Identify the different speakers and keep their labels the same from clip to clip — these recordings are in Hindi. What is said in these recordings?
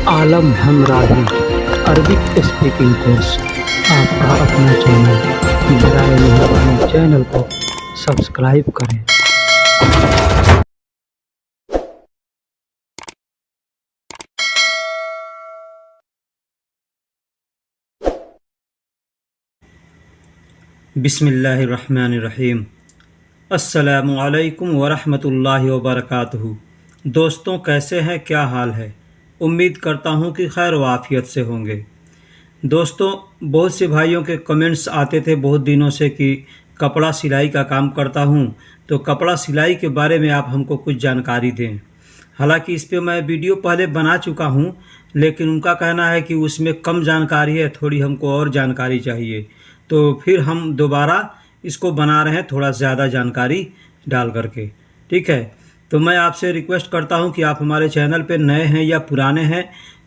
Speaker 1: आलम हमराही अरबिक स्पीकिंग कोर्स आपका अपना चैनल। बराए मेहरबानी चैनल को सब्सक्राइब करें।
Speaker 2: बिस्मिल्लाहिर्रहमानिर्रहीम। अस्सलामु अलैकुम वरहमतुल्लाहि वबरकातुहू। दोस्तों, कैसे हैं? क्या हाल है? उम्मीद करता हूं कि खैर वाफियत से होंगे। दोस्तों, बहुत से भाइयों के कमेंट्स आते थे बहुत दिनों से कि कपड़ा सिलाई का काम करता हूं, तो कपड़ा सिलाई के बारे में आप हमको कुछ जानकारी दें। हालांकि इस पे मैं वीडियो पहले बना चुका हूं, लेकिन उनका कहना है कि उसमें कम जानकारी है, थोड़ी हमको और जानकारी चाहिए। तो फिर हम दोबारा इसको बना रहे हैं, थोड़ा ज़्यादा जानकारी डाल करके। ठीक है, तो मैं आपसे रिक्वेस्ट करता हूं कि आप हमारे चैनल पे नए हैं या पुराने हैं,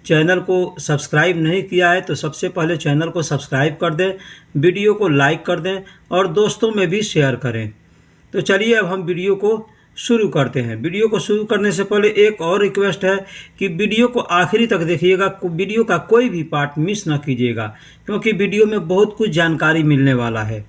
Speaker 2: चैनल को सब्सक्राइब नहीं किया है तो सबसे पहले चैनल को सब्सक्राइब कर दें, वीडियो को लाइक कर दें और दोस्तों में भी शेयर करें। तो चलिए अब हम वीडियो को शुरू करते हैं। वीडियो को शुरू करने से पहले एक और रिक्वेस्ट है कि वीडियो को आखिरी तक देखिएगा, वीडियो का कोई भी पार्ट मिस ना कीजिएगा, क्योंकि वीडियो में बहुत कुछ जानकारी मिलने वाला है।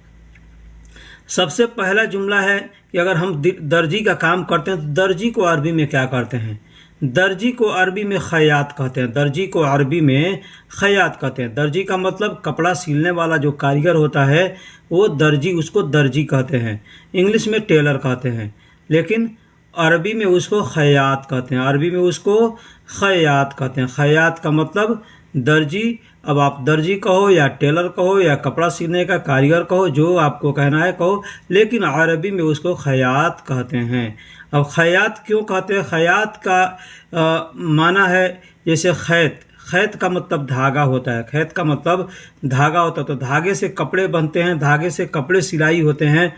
Speaker 2: सबसे पहला जुमला है कि अगर हम दर्जी का काम करते हैं तो दर्जी को अरबी में क्या कहते हैं? दर्जी को अरबी में खयात कहते हैं। दर्जी को अरबी में खयात कहते हैं। दर्जी का मतलब कपड़ा सिलने वाला जो कारीगर होता है वो दर्जी, उसको दर्जी कहते हैं। इंग्लिश में टेलर कहते हैं, लेकिन अरबी में उसको खयात कहते हैं। अरबी में उसको खयात कहते हैं। खयात का मतलब दर्जी। अब आप दर्जी कहो या टेलर कहो या कपड़ा सिलने का कारीगर कहो, जो आपको कहना है कहो, लेकिन अरबी में उसको खयात कहते हैं। अब खयात क्यों कहते हैं? खयात का माना है जैसे खैत। खैत का मतलब धागा होता है। खैत का मतलब धागा होता है, तो धागे से कपड़े बनते हैं, धागे से कपड़े सिलाई होते हैं,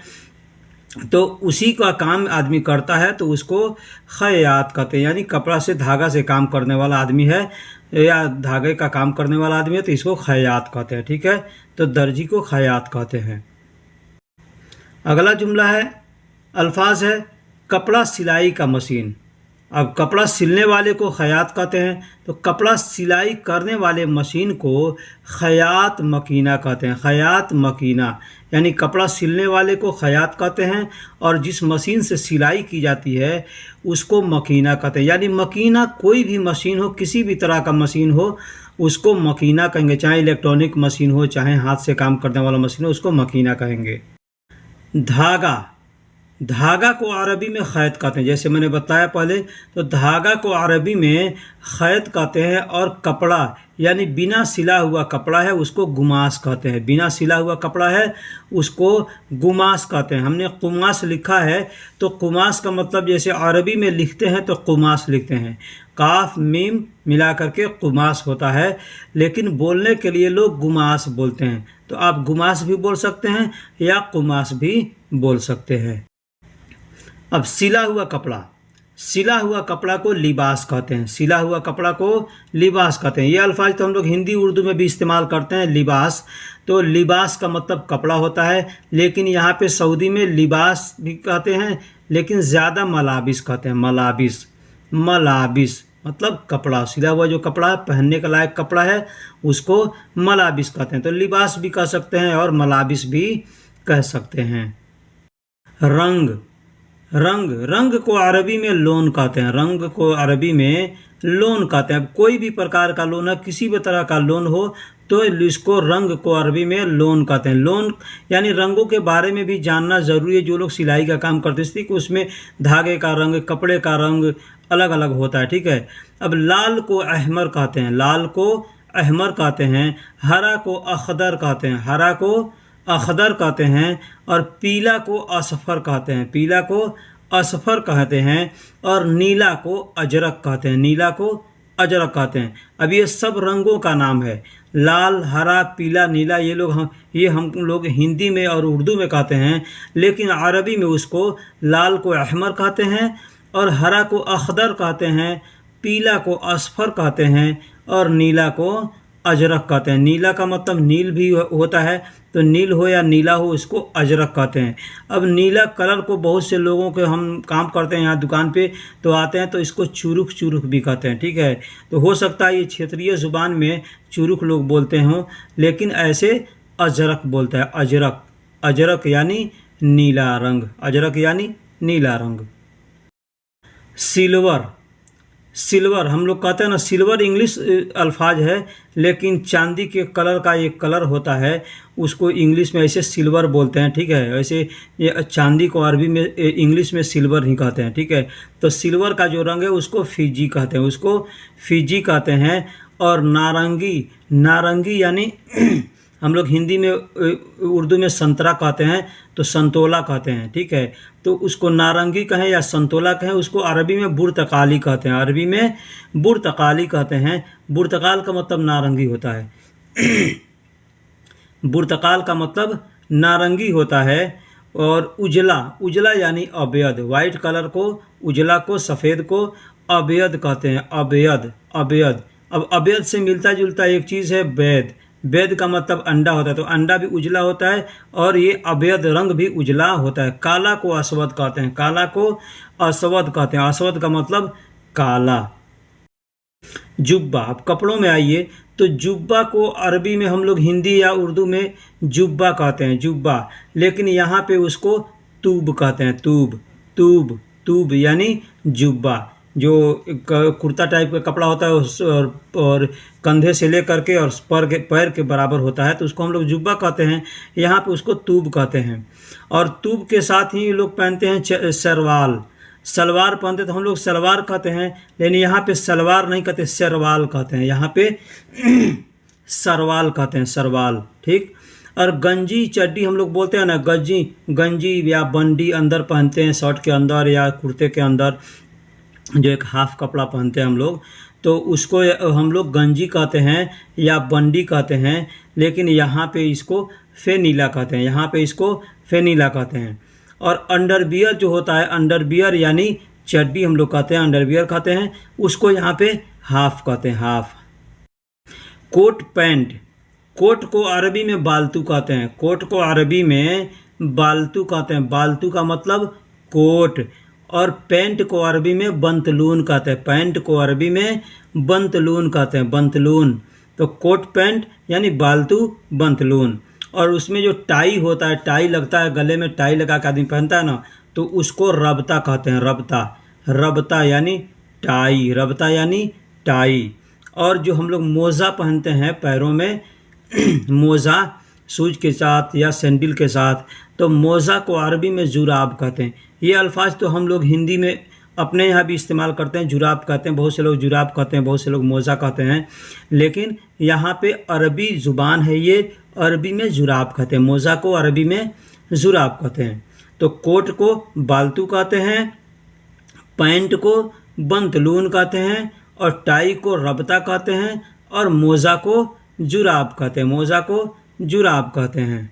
Speaker 2: तो उसी का काम आदमी करता है तो उसको खयात कहते हैं। यानी कपड़ा से धागा से काम करने वाला आदमी है या धागे का काम करने वाला आदमी है तो इसको खयात कहते हैं। ठीक है, तो दर्जी को खयात कहते हैं। अगला जुमला है, अल्फाज है कपड़ा सिलाई का मशीन। अब कपड़ा सिलने वाले को खयात कहते हैं, तो कपड़ा सिलाई करने वाले मशीन को खयात मकीना कहते हैं। खयात मकीना यानी कपड़ा सिलने वाले को खयात कहते हैं और जिस मशीन से सिलाई की जाती है उसको मकीना कहते हैं। यानी मकीना कोई भी मशीन हो, किसी भी तरह का मशीन हो, उसको मकीना कहेंगे। चाहे इलेक्ट्रॉनिक मशीन हो, चाहे हाथ से काम करने वाला मशीन हो, उसको मकीना कहेंगे। धागा, धागा को अरबी में खैत कहते हैं। जैसे मैंने बताया पहले, तो धागा को अरबी में खैत कहते हैं और कपड़ा यानी बिना सिला हुआ कपड़ा है उसको गुमास कहते हैं। बिना सिला हुआ कपड़ा है उसको गुमास कहते हैं। हमने कुमास लिखा है तो कुमास का मतलब जैसे अरबी में लिखते हैं तो कुमास लिखते हैं, काफ मीम मिला करके कुमास होता है, लेकिन बोलने के लिए लोग गुमास बोलते हैं। तो आप गुमास भी बोल सकते हैं या कुमास भी बोल सकते हैं। अब सिला हुआ कपड़ा, सिला हुआ कपड़ा को लिबास कहते हैं। सिला हुआ कपड़ा को लिबास कहते हैं। ये अल्फाज तो हम लोग हिंदी उर्दू में भी इस्तेमाल करते हैं। लिबास, तो लिबास का मतलब कपड़ा होता है, लेकिन यहाँ पे सऊदी में लिबास भी कहते हैं, लेकिन ज़्यादा मलाबिस कहते हैं। मलाबिस, मलाबिस मतलब कपड़ा, सिला हुआ जो कपड़ा है, पहनने का लायक कपड़ा है, उसको मलाबिस कहते हैं। तो लिबास भी कह सकते हैं और मलाबिस भी कह सकते हैं। रंग, रंग, रंग को अरबी में लोन कहते हैं। रंग को अरबी में लोन कहते हैं। कोई भी प्रकार का लोन है, किसी भी तरह का लोन हो तो इसको रंग को अरबी में लोन कहते हैं। लोन यानी रंगों के बारे में भी जानना ज़रूरी है। जो लोग सिलाई का काम करते हैं कि उसमें धागे का रंग, कपड़े का रंग अलग अलग होता है। ठीक है, अब लाल को अहमर कहते हैं। लाल को अहमर कहते हैं। हरा को अखदर कहते हैं। हरा को अखदर कहते हैं और पीला को असफर कहते हैं। पीला को असफर कहते हैं और नीला को अजरक कहते हैं। नीला को अजरक कहते हैं। अब ये सब रंगों का नाम है। लाल, हरा, पीला, नीला, ये हम लोग हिंदी में और उर्दू में कहते हैं, लेकिन अरबी में उसको लाल को अहमर कहते हैं और हरा को अखदर कहते हैं, पीला को असफर कहते हैं और नीला को अजरक कहते हैं। नीला का मतलब नील भी होता है, तो नील हो या नीला हो इसको अजरक कहते हैं। अब नीला कलर को बहुत से लोगों के हम काम करते हैं यहाँ दुकान पे तो आते हैं तो इसको चुरुक चुरुक भी कहते हैं, ठीक है। तो हो सकता है ये क्षेत्रीय ज़ुबान में चुरुक लोग बोलते हों, लेकिन ऐसे अजरक बोलता है, अजरक। अजरक यानी नीला रंग, अजरक यानी नीला रंग। सिल्वर, सिल्वर हम लोग कहते हैं ना, सिल्वर इंग्लिश अल्फाज है, लेकिन चांदी के कलर का एक कलर होता है उसको इंग्लिश में ऐसे सिल्वर बोलते हैं, ठीक है। वैसे ये चांदी को अरबी में इंग्लिश में सिल्वर ही कहते हैं, ठीक है। तो सिल्वर का जो रंग है उसको फिजी कहते हैं, उसको फिजी कहते हैं। और नारंगी, नारंगी यानी हम लोग हिंदी में उर्दू में संतरा कहते हैं तो संतोला कहते हैं, ठीक है। तो उसको नारंगी कहें या संतोला कहें, उसको अरबी में बुर्तकाली कहते हैं, अरबी में बुर्तकाली कहते हैं। बुर्तकाल का मतलब नारंगी होता है। बुर्तकाल का मतलब नारंगी होता है। और उजला, उजला यानी अबयद, वाइट कलर को, उजला को, सफ़ेद को अबयद कहते हैं, अबयद, अबयद। अब अबयद से मिलता जुलता एक चीज़ है बैद, बैद का मतलब अंडा होता है, तो अंडा भी उजला होता है और ये अबयद रंग भी उजला होता है। काला को अस्वद कहते हैं, काला को अस्वद कहते हैं, अस्वद का मतलब काला। जुब्बा, अब कपड़ों में आइए तो जुब्बा को अरबी में हम लोग हिंदी या उर्दू में जुब्बा कहते हैं, जुब्बा, लेकिन यहाँ पे उसको तूब कहते हैं, तूब, तूब, तूब यानी जुब्बा। जो कुर्ता टाइप का कपड़ा होता है और कंधे से ले करके और पैर के बराबर होता है तो उसको हम लोग जुब्बा कहते हैं, यहाँ पे उसको तूब कहते हैं। और तूब के साथ ही लोग पहनते हैं सरवाल, सलवार पहनते तो हम लोग सलवार कहते हैं, लेकिन यहाँ पे सलवार नहीं कहते, सरवाल कहते हैं, यहाँ पे सरवाल कहते हैं, सरवाल, ठीक। और गंजी चड्डी हम लोग बोलते हैं ना, गंजी, गंजी या बंडी अंदर पहनते हैं, शर्ट के अंदर या कुर्ते के अंदर जो एक हाफ कपड़ा पहनते हैं हम लोग, तो उसको हम लोग गंजी कहते हैं या बंडी कहते हैं, लेकिन यहाँ पे इसको फेनीला कहते हैं, यहाँ पे इसको फेनीला कहते हैं। और अंडरवियर जो होता है, अंडरवियर यानी चड्डी हम लोग कहते हैं, अंडरवियर कहते हैं, उसको यहाँ पे हाफ कहते हैं, हाफ। कोट पैंट, कोट को अरबी में बाल्तू कहते हैं, कोट को अरबी में बाल्तू कहते हैं, बाल्तू का मतलब कोट। और पैंट को अरबी में बंतलून कहते हैं, पैंट को अरबी में बंतलून कहते हैं, बंतलून। तो कोट पैंट यानी बाल्तू बंतलून। और उसमें जो टाई होता है, टाई लगता है गले में, टाई लगा के आदमी पहनता है ना, तो उसको रबता कहते हैं, रबता, रबता यानी टाई, रबता यानी टाई। और जो हम लोग मोज़ा पहनते हैं पैरों में, मोज़ा शूज के साथ या सैंडल के साथ, तो मोज़ा को अरबी में जुराब कहते हैं। ये अल्फाज तो हम लोग हिंदी में अपने यहाँ भी इस्तेमाल करते हैं, जुराब कहते हैं, बहुत से लोग जुराब कहते हैं, बहुत से लोग मोज़ा कहते हैं, लेकिन यहाँ पे अरबी ज़ुबान है, ये अरबी में जुराब कहते हैं, मोज़ा को अरबी में जुराब कहते हैं। तो कोट को बाल्तू कहते हैं, पैंट को बंतलून कहते हैं, और टाई को रबता कहते हैं, और मोज़ा को जुराब कहते हैं, मोज़ा को जुराब कहते हैं।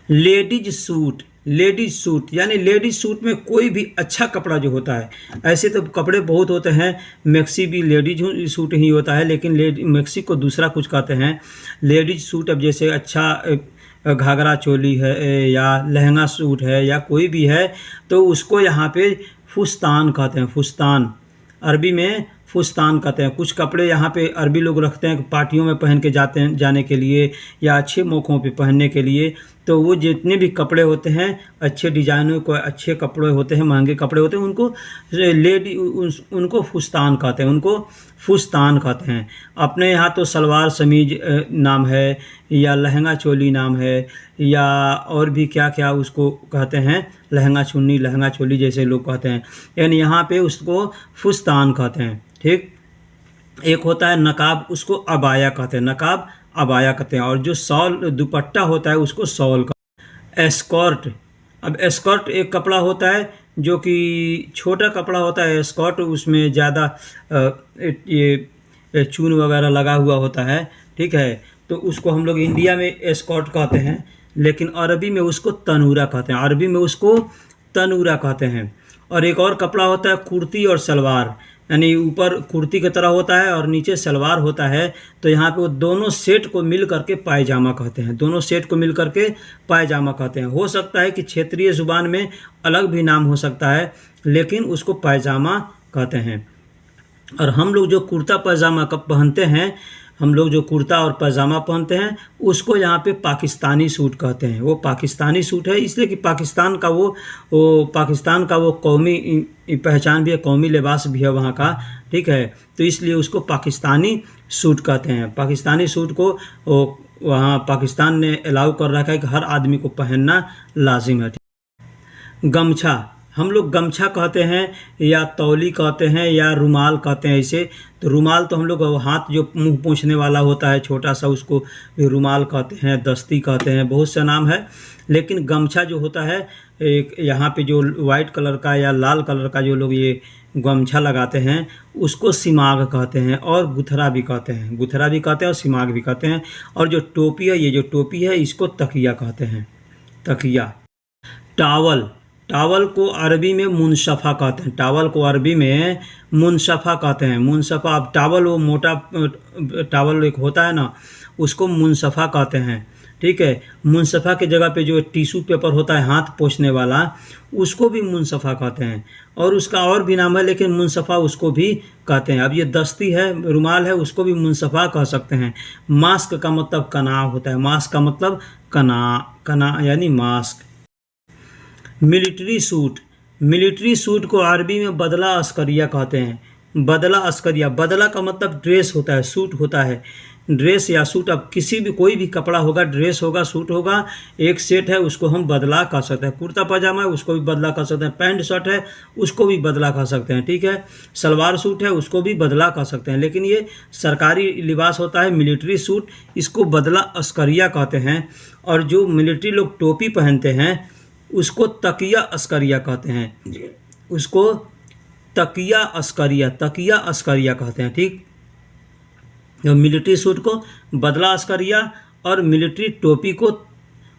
Speaker 2: लेडीज सूट, लेडीज सूट यानी लेडीज सूट में कोई भी अच्छा कपड़ा जो होता है, ऐसे तो कपड़े बहुत होते हैं, मैक्सी भी लेडीज सूट ही होता है, लेकिन मैक्सी को दूसरा कुछ कहते हैं। लेडीज सूट अब जैसे अच्छा घाघरा चोली है या लहंगा सूट है या कोई भी है, तो उसको यहाँ पे फुस्तान कहते हैं, फुस्तान, अरबी में फुस्तान कहते हैं। कुछ कपड़े यहाँ पे अरबी लोग रखते हैं पार्टियों में पहन के जाते हैं, जाने के लिए या अच्छे मौक़ों पे पहनने के लिए, तो वो जितने भी कपड़े होते हैं अच्छे डिजाइनों को, अच्छे कपड़े होते हैं, महंगे कपड़े होते हैं, उनको उनको फुस्तान कहते हैं, उनको फुस्तान कहते हैं। अपने यहाँ तो सलवार समीज नाम है या लहंगा चोली नाम है या और भी क्या क्या उसको कहते हैं, लहंगा चुन्नी, लहंगा चोली जैसे लोग कहते हैं, यानी यहाँ पे उसको फुस्तान कहते हैं, ठीक। एक होता है नकाब, उसको अबाया कहते हैं, नकाब अबाया कहते हैं। और जो शॉल दुपट्टा होता है उसको शॉल का। एस्कॉर्ट, अब एस्कॉर्ट एक कपड़ा होता है जो कि छोटा कपड़ा होता है एस्कॉर्ट, उसमें ज़्यादा ये चून वगैरह लगा हुआ होता है, ठीक है। तो उसको हम लोग इंडिया में एस्कॉर्ट कहते हैं, लेकिन अरबी में उसको तनूरा कहते हैं, अरबी में उसको तनूरा कहते हैं। और एक और कपड़ा होता है कुर्ती और सलवार, यानी ऊपर कुर्ती की तरह होता है और नीचे सलवार होता है, तो यहाँ पे वो दोनों सेट को मिल करके पायजामा कहते हैं। दोनों सेट को मिल करके पायजामा कहते हैं। हो सकता है कि क्षेत्रीय ज़ुबान में अलग भी नाम हो सकता है, लेकिन उसको पायजामा कहते हैं। और हम लोग जो कुर्ता पैजामा कब पहनते हैं, हम लोग जो कुर्ता और पैजामा पहनते हैं उसको यहाँ पे पाकिस्तानी सूट कहते हैं। वो पाकिस्तानी सूट है इसलिए कि पाकिस्तान का पाकिस्तान का वो कौमी पहचान भी है, कौमी लिबास भी है वहाँ का, ठीक है। तो इसलिए उसको पाकिस्तानी सूट कहते हैं। पाकिस्तानी सूट को वहाँ पाकिस्तान ने अलाउ कर रखा है कि हर आदमी को पहनना लाजिम है। गमछा, हम लोग गमछा कहते हैं या तौली कहते हैं या रुमाल कहते हैं ऐसे। तो रुमाल तो हम लोग हाथ जो मुंह पोंछने वाला होता है छोटा सा, उसको रुमाल कहते हैं, दस्ती कहते हैं, बहुत से नाम है। लेकिन गमछा जो होता है, एक यहाँ पे जो वाइट कलर का या लाल कलर का जो लोग ये गमछा लगाते हैं उसको सिमाग कहते हैं और गुथरा भी कहते हैं। गुथरा भी कहते हैं और सिमाग भी कहते हैं। और जो टोपी है, ये जो टोपी है इसको तकिया कहते हैं, तकिया। टावल, टावल को अरबी में मुनसफ़ा कहते हैं। टावल को अरबी में मुनसफ़ा कहते हैं। मुनसफ़ा, अब टावल वो मोटा टावल एक होता है ना, उसको मुनसफ़ा कहते हैं, ठीक है। मुनसफ़ा के जगह पे जो टिश्यू पेपर होता है हाथ पोंछने वाला, उसको भी मुनसफ़ा कहते हैं। और उसका और भी नाम है, लेकिन मुनसफ़ा उसको भी कहते हैं। अब ये दस्ती है, रुमाल है, उसको भी मुनसफ़ा कह सकते हैं। मास्क का मतलब कनाव होता है। मास्क का मतलब कना यानी mask. Military suit, military suit को अरबी में बदला अस्करिया कहते हैं। बदला अस्करिया, बदला का मतलब ड्रेस होता है, सूट होता है, ड्रेस या सूट। अब किसी भी कोई भी कपड़ा होगा, ड्रेस होगा, सूट होगा, एक सेट है, उसको हम बदला कह सकते हैं। कुर्ता पजामा है उसको भी बदला कह सकते हैं। पैंट शर्ट है उसको भी बदला कह सकते हैं, ठीक है। सलवार सूट है उसको भी बदला कह सकते हैं। लेकिन ये सरकारी लिबास होता है मिलिट्री सूट, इसको बदला अस्करिया कहते हैं। और जो मिलिट्री लोग टोपी पहनते हैं उसको तकिया अस्करिया कहते हैं। उसको तकिया अस्करिया कहते हैं, ठीक। जो मिलिट्री सूट को बदला अस्करिया और मिलिट्री टोपी को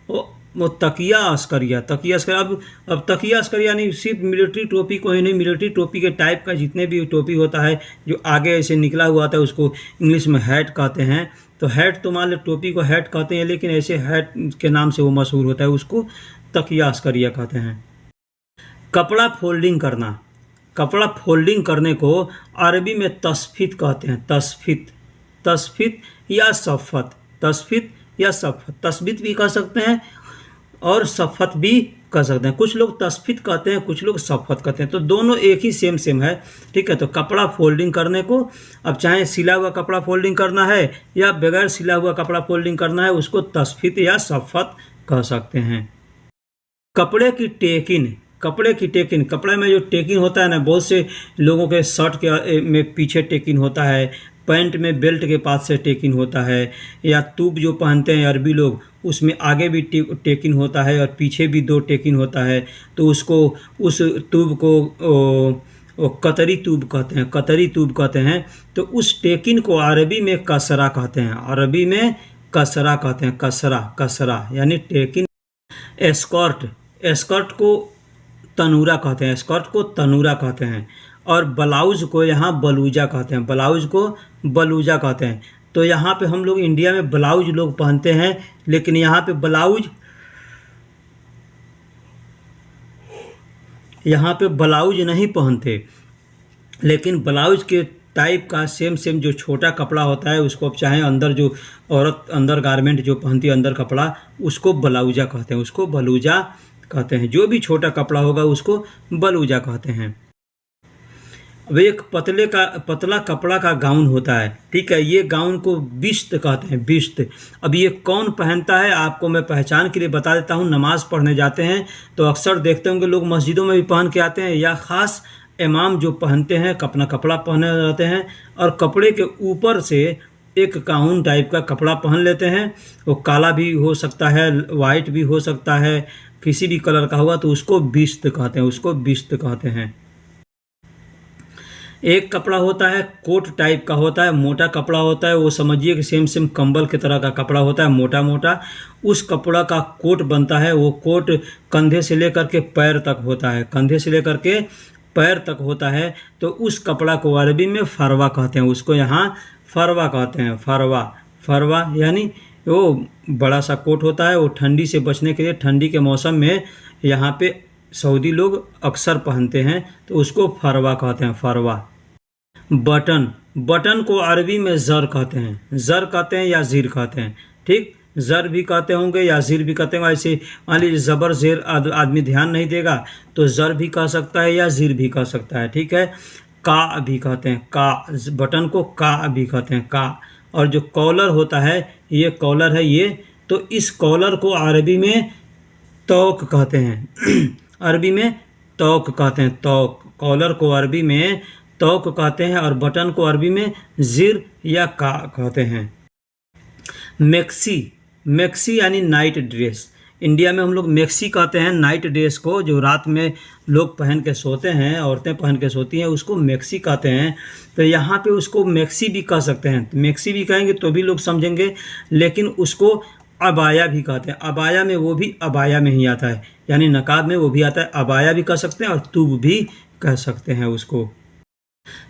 Speaker 2: वो तकिया अस्करिया। अब तकिया अस्करिया नहीं, सिर्फ मिलिट्री टोपी को ही नहीं, मिलिट्री टोपी के टाइप का जितने भी टोपी होता है जो आगे ऐसे निकला हुआ आता है उसको इंग्लिश में हैट कहते हैं। तो हैट तो मान लो टोपी को हैट कहते हैं, लेकिन ऐसे हैट के नाम से वो मशहूर होता है, उसको तकिया अस्करिया कहते हैं। कपड़ा फोल्डिंग करना, कपड़ा फोल्डिंग करने को अरबी में तस्फीत कहते हैं। तस्फीत या सफ़त, तस्फीत या सफ़त, तस्फीत भी कह सकते हैं और सफ़त भी कह सकते हैं। कुछ लोग तस्फीत कहते हैं, कुछ लोग सफ़त कहते हैं, तो दोनों एक ही सेम है, ठीक है। तो कपड़ा फोल्डिंग करने को, अब चाहे सिला हुआ कपड़ा फोल्डिंग करना है या बगैर सिला हुआ कपड़ा फोल्डिंग करना है, उसको तस्फीत या सफ़त कह सकते हैं। कपड़े की टेकिन, कपड़े में जो टेकिन होता है ना, बहुत से लोगों के शर्ट के में पीछे टेकिन होता है, पैंट में बेल्ट के पास से टेकिन होता है, या तूब जो पहनते हैं अरबी लोग उसमें आगे भी टेकिन होता है और पीछे भी 2 टेकिन होता है। तो उसको, उस तूब को कतरी तूब कहते हैं। तो उस टेकिन को अरबी में कसरा कहते हैं। अरबी में कसरा कहते हैं, कसरा यानी टेकिन। एस्कर्ट को तनूरा कहते हैं। और ब्लाउज को यहाँ बलूजा कहते हैं। तो यहाँ पे हम लोग इंडिया में ब्लाउज लोग पहनते हैं, लेकिन यहाँ पे ब्लाउज नहीं पहनते। लेकिन ब्लाउज के टाइप का सेम जो छोटा कपड़ा होता है उसको, अब चाहे अंदर जो औरत अंदर गारमेंट जो पहनती है अंदर कपड़ा, उसको बलूजा कहते हैं। जो भी छोटा कपड़ा होगा उसको बलूजा कहते हैं। अब एक पतला कपड़ा का गाउन होता है, ठीक है। ये गाउन को बिश्त कहते हैं, बिश्त। अब ये कौन पहनता है आपको मैं पहचान के लिए बता देता हूँ। नमाज़ पढ़ने जाते हैं तो अक्सर देखते होंगे लोग मस्जिदों में भी पहन के आते हैं, या ख़ास इमाम जो पहनते हैं अपना कपड़ा पहने रहते हैं और कपड़े के ऊपर से एक काउन टाइप का कपड़ा पहन लेते हैं। वो काला भी हो सकता है, वाइट भी हो सकता है, किसी भी कलर का होगा, तो उसको बिश्त कहते हैं। एक कपड़ा होता है कोट टाइप का होता है, मोटा कपड़ा होता है, वो समझिए कि सेम कंबल की तरह का कपड़ा होता है, मोटा। उस कपड़ा का कोट बनता है। वो कोट कंधे से लेकर के पैर तक होता है, कंधे से लेकर के पैर तक होता है, तो उस कपड़ा को अरबी में फरवा कहते हैं। उसको यहाँ फरवा कहते हैं। फरवा, फरवा यानी वो बड़ा सा कोट होता है, वो ठंडी से बचने के लिए ठंडी के मौसम में यहाँ पे सऊदी लोग अक्सर पहनते हैं, तो उसको फरवा कहते हैं, फरवा। बटन, बटन को अरबी में ज़र कहते हैं। ज़र कहते हैं या ज़ीर कहते हैं, ठीक। ज़र भी कहते होंगे या ज़ीर भी कहते होंगे। ऐसे मान लीजिए ज़बर ज़ेर आदमी ध्यान नहीं देगा तो ज़र भी कह सकता है या ज़ीर भी कह सकता है, ठीक है। का भी कहते हैं, का, बटन को का भी कहते हैं, का। और जो कॉलर होता है, ये कॉलर है ये, तो इस कॉलर को अरबी में तौक कहते हैं। अरबी में तौक कहते हैं, तौक। कॉलर को अरबी में तौक कहते हैं और बटन को अरबी में ज़िर या का कहते हैं। मैक्सी, मैक्सी यानी नाइट ड्रेस। इंडिया में हम लोग मैक्सी कहते हैं नाइट ड्रेस को, जो रात में लोग पहन के सोते हैं, औरतें पहन के सोती हैं, उसको मैक्सी कहते हैं। तो यहाँ पे उसको मैक्सी भी कह सकते हैं। मैक्सी भी कहेंगे तो भी लोग समझेंगे, लेकिन उसको अबाया भी कहते हैं। अबाया में वो भी अबाया में ही आता है, यानी नकाब में वो भी आता है। अबाया भी कह सकते हैं और तूब भी कह सकते हैं उसको।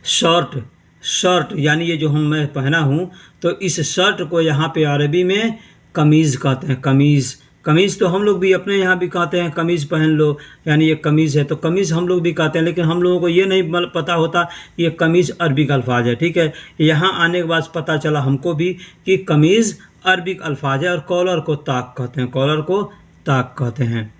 Speaker 2: शर्ट, शर्ट यानी ये जो मैं पहना हूँ, तो इस शर्ट को यहाँ पे अरबी में कमीज़ कहते हैं। कमीज़, कमीज़ तो हम लोग भी अपने यहाँ भी कहते हैं, कमीज़ पहन लो, यानी ये कमीज़ है, तो कमीज़ हम लोग भी कहते हैं। लेकिन हम लोगों को ये नहीं पता होता ये कमीज़ अरबिक अल्फाज है, ठीक है। यहाँ आने के बाद पता चला हमको भी कि कमीज़ अरबिक अल्फाज है। और कॉलर को ताक कहते हैं, कॉलर को ताक कहते हैं।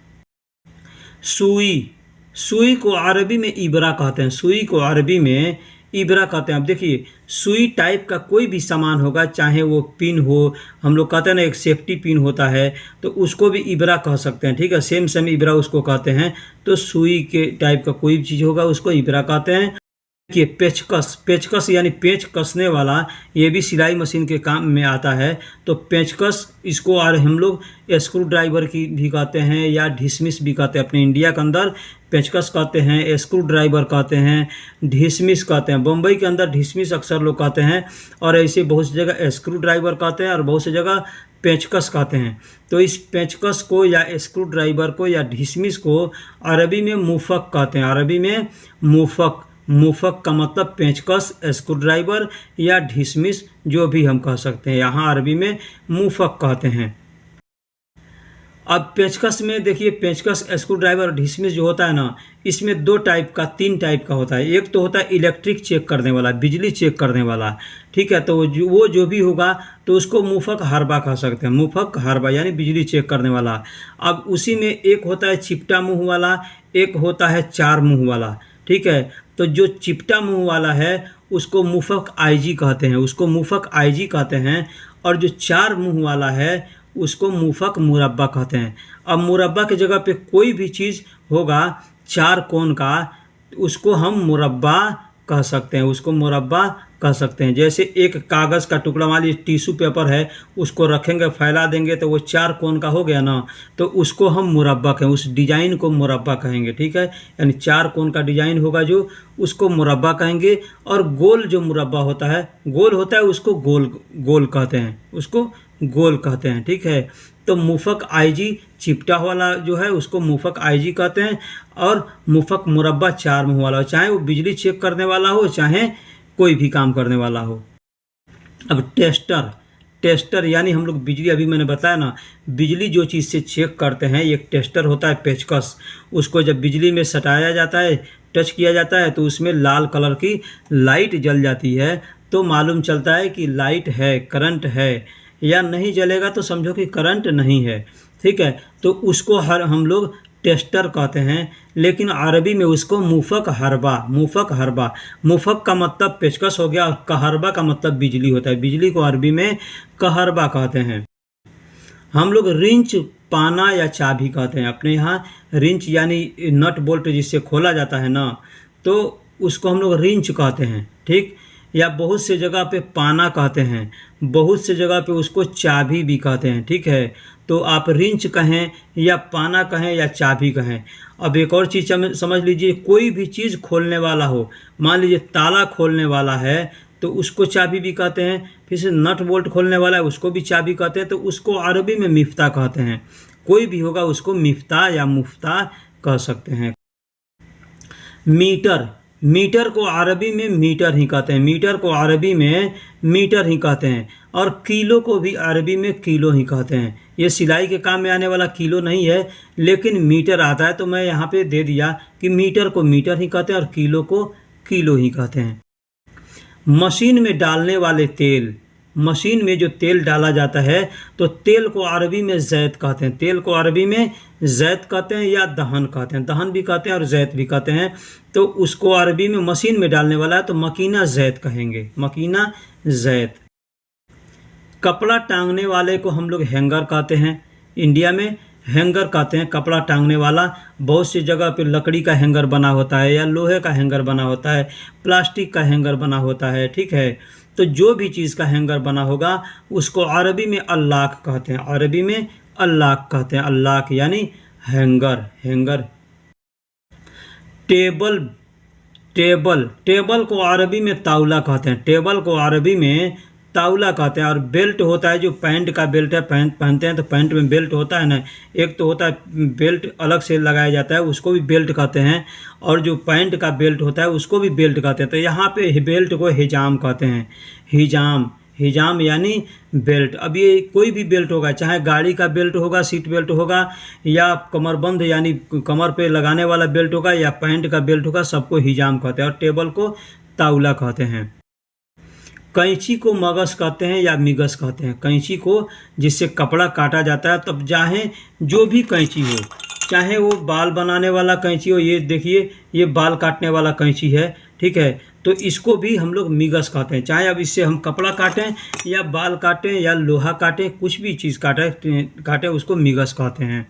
Speaker 2: सुई, सुई को अरबी में इबरा कहते हैं। सुई को अरबी में इबरा कहते हैं। अब देखिए, सुई टाइप का कोई भी सामान होगा, चाहे वो पिन हो, हम लोग कहते हैं ना एक सेफ्टी पिन होता है, तो उसको भी इबरा कह सकते हैं, ठीक है। सेम सेम इबरा उसको कहते हैं। तो सुई के टाइप का कोई भी चीज़ होगा उसको इबरा कहते हैं। देखिए, पेचकस, पेचकस यानी पेच कसने वाला, ये भी सिलाई मशीन के काम में आता है। तो पेचकस, इसको और हम लोग स्क्रू ड्राइवर की भी कहते हैं या ढिसमिस भी कहते हैं। अपने इंडिया के अंदर पेचकस कहते हैं, स्क्रू ड्राइवर कहते हैं, ढिसमिस कहते हैं। बम्बई के अंदर ढिसमिस अक्सर लोग कहते हैं, और ऐसे बहुत सी जगह स्क्रू ड्राइवर कहते हैं और बहुत सी जगह पेचकस कहते हैं। तो इस पेचकस को या स्क्रू ड्राइवर को या ढिसमिस को अरबी में मुफक कहते हैं। अरबी में मुफक, मुफक का मतलब पेचकस, स्क्रू ड्राइवर या ढिसमिस, जो भी हम कह सकते हैं। यहाँ अरबी में मुफक कहते हैं। अब पेचकस में देखिए, पेचकस, स्क्रू ड्राइवर और ढिसमिस जो होता है ना, इसमें दो टाइप का, तीन टाइप का होता है। एक तो होता है इलेक्ट्रिक चेक करने वाला, बिजली चेक करने वाला, ठीक है। तो वो जो भी होगा तो उसको मुफक हरबा कह सकते हैं। मुफक हरबा यानी बिजली चेक करने वाला। अब उसी में एक होता है चिपटा मुँह वाला, एक होता है चार मुँह वाला, ठीक है। तो जो चिपटा मुँह वाला है उसको मुफक आईजी कहते हैं, उसको मुफक आईजी कहते हैं। और जो चार मुँह वाला है उसको मुफक मुरब्बा कहते हैं। अब मुरब्बा की जगह पे कोई भी चीज़ होगा चार कोण का, उसको हम मुरब्बा कह सकते हैं, उसको मुरब्बा कह सकते हैं। जैसे एक कागज़ का टुकड़ा, मान लीजिए टिश्यू पेपर है, उसको रखेंगे, फैला देंगे तो वो चार कोण का हो गया ना, तो उसको हम मुरब्बा कहें, उस डिज़ाइन को मुरब्बा कहेंगे, ठीक है। यानी चार कोण का डिज़ाइन होगा जो, उसको मुरब्बा कहेंगे। और गोल जो मुरब्बा होता है, गोल होता है, उसको गोल गोल कहते हैं, उसको गोल कहते हैं, ठीक है। तो मुफक आईजी चिपटा वाला जो है उसको मुफक आईजी कहते हैं। और मुफक मुरब्बा चार मुँह वाला हो, चाहे वो बिजली चेक करने वाला हो, चाहे कोई भी काम करने वाला हो। अब टेस्टर, टेस्टर यानी हम लोग बिजली, अभी मैंने बताया ना, बिजली जो चीज़ से चेक करते हैं, एक टेस्टर होता है पेचकस। उसको जब बिजली में सटाया जाता है, टच किया जाता है, तो उसमें लाल कलर की लाइट जल जाती है, तो मालूम चलता है कि लाइट है, करंट है। या नहीं जलेगा तो समझो कि करंट नहीं है, ठीक है। तो उसको हम लोग टेस्टर कहते हैं। लेकिन अरबी में उसको मुफक हरबा, मुफक हरबा, मुफक का मतलब पेचकस हो गया, और कहरबा का मतलब बिजली होता है। बिजली को अरबी में कहरबा कहते हैं। हम लोग रिंच, पाना या चाबी कहते हैं। अपने यहाँ रिंच यानी नट बोल्ट जिससे खोला जाता है ना, तो उसको हम लोग रिंच कहते हैं, ठीक। या बहुत से जगह पे पाना कहते हैं, बहुत से जगह पे उसको चाबी भी कहते हैं, ठीक है। तो आप रिंच कहें या पाना कहें या चाबी कहें। अब एक और चीज़ समझ लीजिए, कोई भी चीज़ खोलने वाला हो, मान लीजिए ताला खोलने वाला है तो उसको चाबी भी कहते हैं। फिर से नट बोल्ट खोलने वाला है उसको भी चाबी कहते हैं, तो उसको अरबी में मिफ्ता कहते हैं। कोई भी होगा उसको मिफ्ता या मुफ्ता कह सकते हैं। मीटर, मीटर को अरबी में मीटर ही कहते हैं, मीटर को अरबी में मीटर ही कहते हैं। और किलो को भी अरबी में किलो ही कहते हैं। ये सिलाई के काम में आने वाला किलो नहीं है, लेकिन मीटर आता है तो मैं यहाँ पे दे दिया कि मीटर को मीटर ही कहते हैं और किलो को किलो ही कहते हैं। मशीन में डालने वाले तेल, मशीन में जो तेल डाला जाता है तो तेल को अरबी में जैत कहते हैं, तेल को अरबी में जैत कहते हैं या दहन कहते हैं, दहन भी कहते हैं और जैत भी कहते हैं। तो उसको अरबी में मशीन में डालने वाला है तो मकीना जैत कहेंगे, मकीना जैत। कपड़ा टांगने वाले को हम लोग हैंगर कहते हैं, इंडिया में हैंगर कहते हैं कपड़ा टांगने वाला। बहुत सी जगह पे लकड़ी का हैंगर बना होता है या लोहे का हैंगर बना होता है, प्लास्टिक का हैंगर बना होता है, ठीक है। तो जो भी चीज़ का हैंगर बना होगा उसको अरबी में अल्लाक कहते हैं, अरबी में अल्लाक कहते हैं, अल्लाक यानी hanger, hanger. Table, table, table को अरबी में ताउला कहते हैं, टेबल को अरबी में ताउला कहते हैं। और बेल्ट होता है, जो पैंट का बेल्ट है, पैंट पहनते हैं तो पैंट में बेल्ट होता है ना, एक तो होता है बेल्ट अलग से लगाया जाता है उसको भी बेल्ट कहते हैं, और जो पैंट का बेल्ट होता है उसको भी बेल्ट कहते हैं। तो यहाँ पे बेल्ट को हिजाम कहते हैं, हिजाम, हिजाम यानी बेल्ट। अब ये कोई भी बेल्ट होगा, चाहे गाड़ी का बेल्ट होगा, सीट बेल्ट होगा, या कमरबंद यानी कमर पे लगाने वाला बेल्ट होगा, या पैंट का बेल्ट होगा, सबको हिजाम कहते हैं। और टेबल को ताउला कहते हैं। कैंची को मगज कहते हैं या मिगस कहते हैं, कैंची को जिससे कपड़ा काटा जाता है। तब चाहे जो भी कैंची हो, चाहे वो बाल बनाने वाला कैंची हो, ये देखिए ये बाल काटने वाला कैंची है, ठीक है, तो इसको भी हम लोग मिगस कहते हैं। चाहे अब इससे हम कपड़ा काटें या बाल काटें या लोहा काटें, कुछ भी चीज़ काटें उसको मिगस कहते हैं।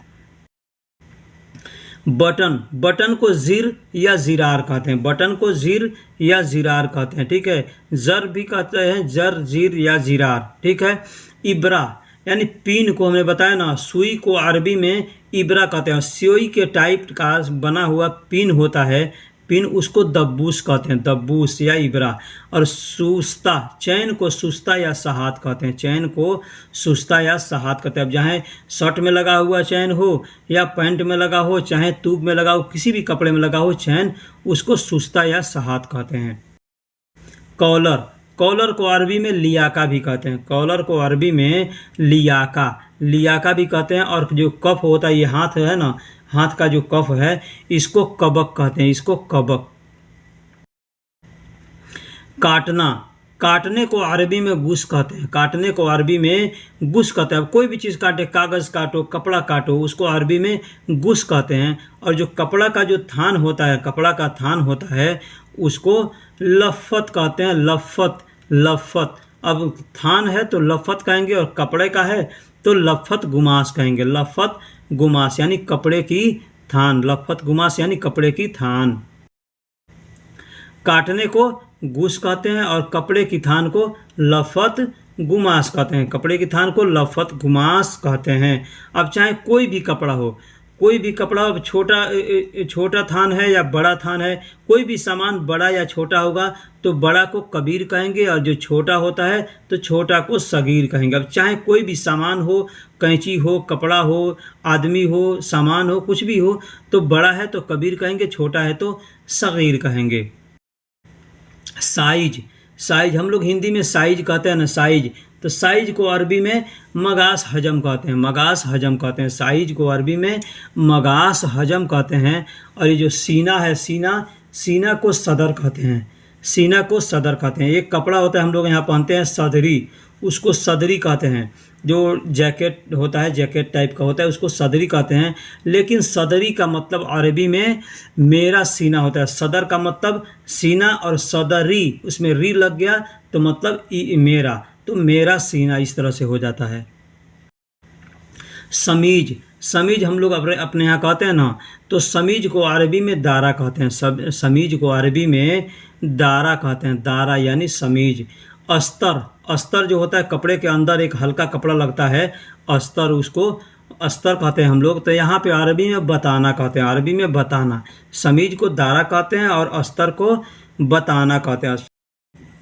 Speaker 2: बटन, बटन को जिर या जिरार कहते हैं, बटन को जिर या जिरार कहते हैं, ठीक है। जर भी कहते हैं, जर, जिर या जिरार, ठीक है। इब्रा यानी पिन को हमने बताया ना, सुई को अरबी में इब्रा कहते हैं। सुई के टाइप का बना हुआ पिन होता है, पिन, उसको दब्बूस कहते हैं, दब्बूस या इब्रा। और सुस्ता, चैन को सुस्ता या सहात कहते हैं, चैन को सुस्ता या सहात कहते हैं। अब चाहे शर्ट में लगा हुआ चैन हो या पैंट में लगा हो, चाहे तूब में लगा हो, किसी भी कपड़े में लगा हो चैन, उसको सुस्ता या सहात कहते हैं। कॉलर, कॉलर को अरबी में लियाका भी कहते हैं, कॉलर को अरबी में लियाका, लियाका भी कहते हैं। और जो कफ होता है, ये हाथ है ना, हाथ का जो कफ है इसको कबक कहते हैं, इसको कबक। काटना, काटने को अरबी में गुस कहते हैं, काटने को अरबी में गुस कहते हैं। कोई भी चीज़ काटे, कागज़ काटो, कपड़ा काटो, उसको अरबी में गुस कहते हैं। और जो कपड़ा का जो थान होता है, कपड़ा का थान होता है, उसको लफ़त कहते हैं, लफ़त, लफ़त। अब थान है तो लफ़त कहेंगे, और कपड़े का है तो लफ़त गुमास कहेंगे, लफ़त गुमास यानी कपड़े की थान, लफ़त गुमास यानी कपड़े की थान। काटने को गुस कहते हैं और कपड़े की थान को लफ़त गुमास कहते हैं, कपड़े की थान को लफ़त गुमास कहते हैं। अब चाहे कोई भी कपड़ा हो, कोई भी कपड़ा हो, छोटा थान है या बड़ा थान है, कोई भी सामान बड़ा या छोटा होगा तो बड़ा को कबीर कहेंगे, और जो छोटा होता है तो छोटा को सगीर कहेंगे। अब चाहे कोई भी सामान हो, कैंची हो, कपड़ा हो, आदमी हो, सामान हो, कुछ भी हो, तो बड़ा है तो कबीर कहेंगे, छोटा है तो सगीर कहेंगे। साइज, साइज हम लोग हिंदी में साइज कहते हैं ना, साइज, तो साइज को अरबी में मगास हजम कहते हैं, मगास हजम कहते हैं, साइज को अरबी में मगास हजम कहते हैं। और ये जो सीना है, सीना, सीना को सदर कहते हैं, सीना को सदर कहते हैं। एक कपड़ा होता है हम लोग यहाँ पहनते हैं सदरी, उसको सदरी कहते हैं। जो जैकेट होता है, जैकेट टाइप का होता है, उसको सदरी कहते हैं। लेकिन सदरी का मतलब अरबी में मेरा सीना होता है, सदर का मतलब सीना, और सदरी उसमें री लग गया तो मतलब मेरा, तो मेरा सीना इस तरह से हो जाता है। समीज, समीज हम लोग अपने यहाँ कहते हैं ना, तो समीज को अरबी में दारा कहते हैं, समीज को अरबी में दारा कहते हैं, दारा यानी समीज। अस्तर, अस्तर जो होता है कपड़े के अंदर एक हल्का कपड़ा लगता है, अस्तर, उसको अस्तर कहते हैं हम लोग। तो यहाँ पे अरबी में बताना कहते हैं, अरबी में बताना। समीज को दारा कहते हैं और अस्तर को बताना कहते हैं।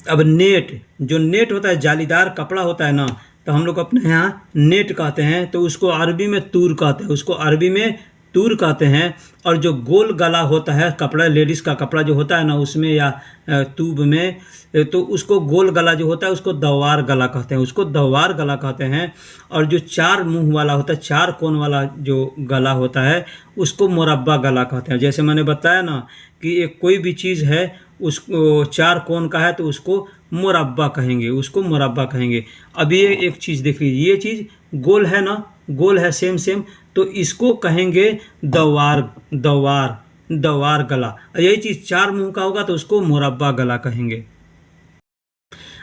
Speaker 2: अब नेट, जो नेट होता है, जालीदार कपड़ा होता है ना, तो हम लोग अपने यहाँ नेट कहते हैं, तो उसको अरबी में तूर कहते हैं, उसको अरबी में तूर कहते हैं। और जो गोल गला होता है कपड़ा, लेडीज़ का कपड़ा जो होता है ना उसमें या तूब में, तो उसको गोल गला जो होता है उसको दवार गला कहते हैं, उसको दवार गला कहते हैं। और जो चार मुंह वाला होता है, चार कोन वाला जो गला होता है उसको मुरब्बा गला कहते हैं। जैसे मैंने बताया ना कि एक कोई भी चीज़ है उसको चार कोन का है तो उसको मुरब्बा कहेंगे, उसको मुरब्बा कहेंगे। अब ये एक चीज़ देख लीजिए, ये चीज़ गोल है ना, गोल है सेम, तो इसको कहेंगे दवार दवार दवार गला। यही चीज़ चार मुंह का होगा तो उसको मुरब्बा गला कहेंगे।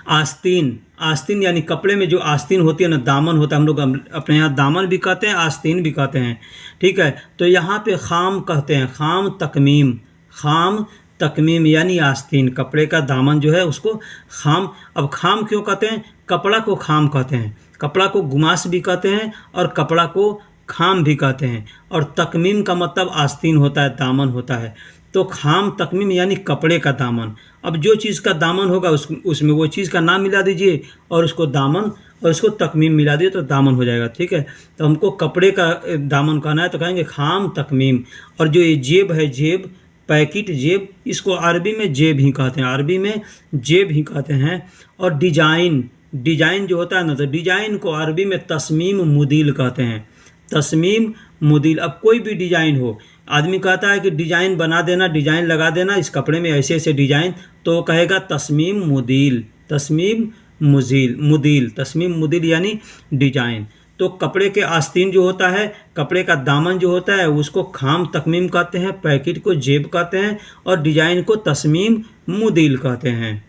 Speaker 2: आस्तीन, आस्तीन यानी कपड़े में जो आस्तीन होती है ना, दामन होता है, हम लोग अपने यहाँ दामन भी कहते हैं, आस्तीन भी कहते हैं, ठीक है। तो यहाँ पे खाम कहते हैं, खाम तकमीम, खाम तकमीम यानी आस्तीन, कपड़े का दामन जो है उसको खाम। अब खाम क्यों कहते हैं? कपड़ा को खाम कहते हैं, कपड़ा को गुमास भी कहते हैं और कपड़ा को खाम भी कहते हैं। और तकमीम का मतलब आस्तीन होता है, दामन होता है। तो खाम तकमीम यानी कपड़े का दामन। अब जो चीज़ का दामन होगा उसमें वो चीज़ का नाम मिला दीजिए और उसको दामन और उसको तकमीम मिला दिए तो दामन हो जाएगा, ठीक है। तो हमको कपड़े का दामन कहना है तो कहेंगे खाम तकमीम। और जो ये जेब है, जेब पैकेट जेब, इसको अरबी में जेब ही कहते हैं, अरबी में जेब ही कहते हैं। और डिजाइन, डिजाइन जो होता है ना, तो डिजाइन को अरबी में तस्मीम मुदील कहते हैं, तस्मीम मुदील। अब कोई भी डिजाइन हो, आदमी कहता है कि डिजाइन बना देना, डिजाइन लगा देना इस कपड़े में ऐसे ऐसे डिजाइन, तो वो कहेगा तस्मीम मुदील, तस्मीम मुदील, तस्मीम मुदील यानी डिजाइन। तो कपड़े के आस्तीन जो होता है, कपड़े का दामन जो होता है उसको खाम तकमीम कहते हैं, पैकेट को जेब कहते हैं और डिजाइन को तस्मीम मुदील कहते हैं।